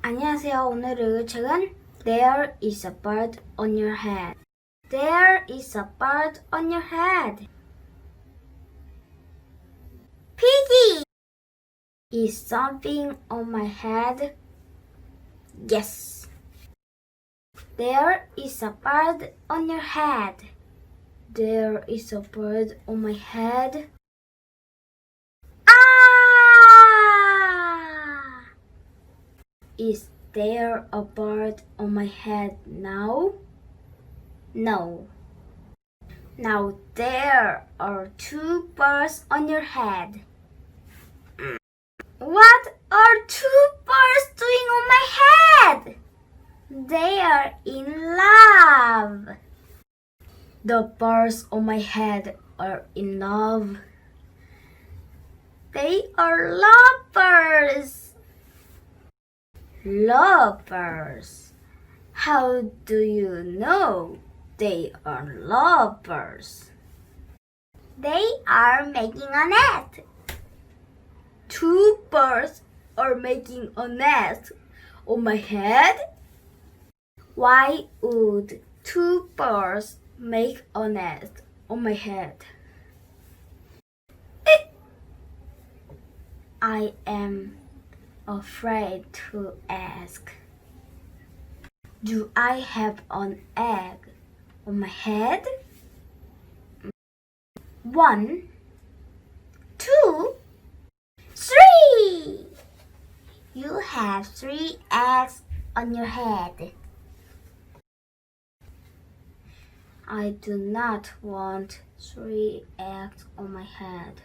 안녕하세요. 오늘의 책은 There is a bird on your head. There is a bird on your head. Piggie! Is something on my head? Yes. There is a bird on your head. There is a bird on my head. Ah! Is there a bird on my head now? No. Now there are two birds on your head. What are two birds doing on my head? They are in love. The birds on my head are in love. They are lovers. Lovers. How do you know they are lovers? They are making a nest. Two birds are making a nest on my head. Why would two birds make a nest on my head? I am afraid to ask. Do I have an egg on my head? 1, 2, 3. You have 3 eggs on your head. I do not want 3 eggs on my head.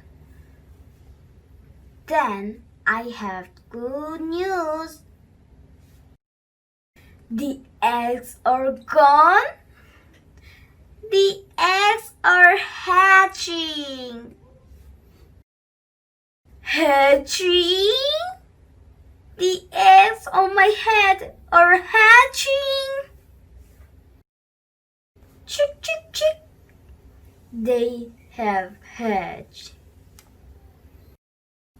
Then I have good news. The eggs are gone. The eggs are hatching. Hatching? The eggs on my head are hatching. Chick, chick, chick. They have hatched.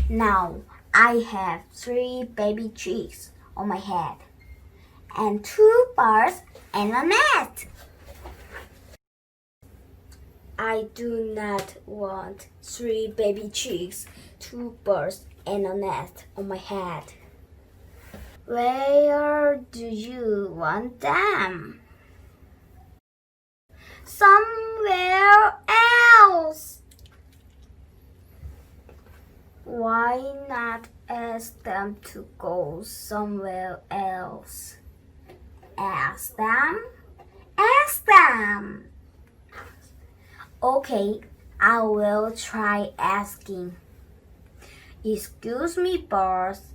Now I have 3 baby chicks on my head and 2 birds and a nest. I do not want 3 baby chicks, 2 birds and a nest on my head. Where do you want them? Somewhere else. Why not ask them to go somewhere else? Ask them? Ask them! Okay, I will try asking. Excuse me, birds.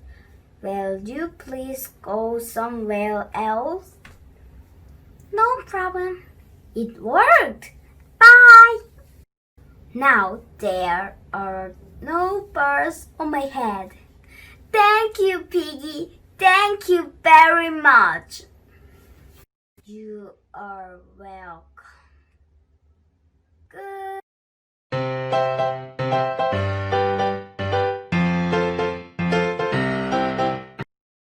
Will you please go somewhere else? No problem. It worked. Bye! Now there are no birds on my head. Thank you, Piggie. Thank you very much. You are welcome. Good.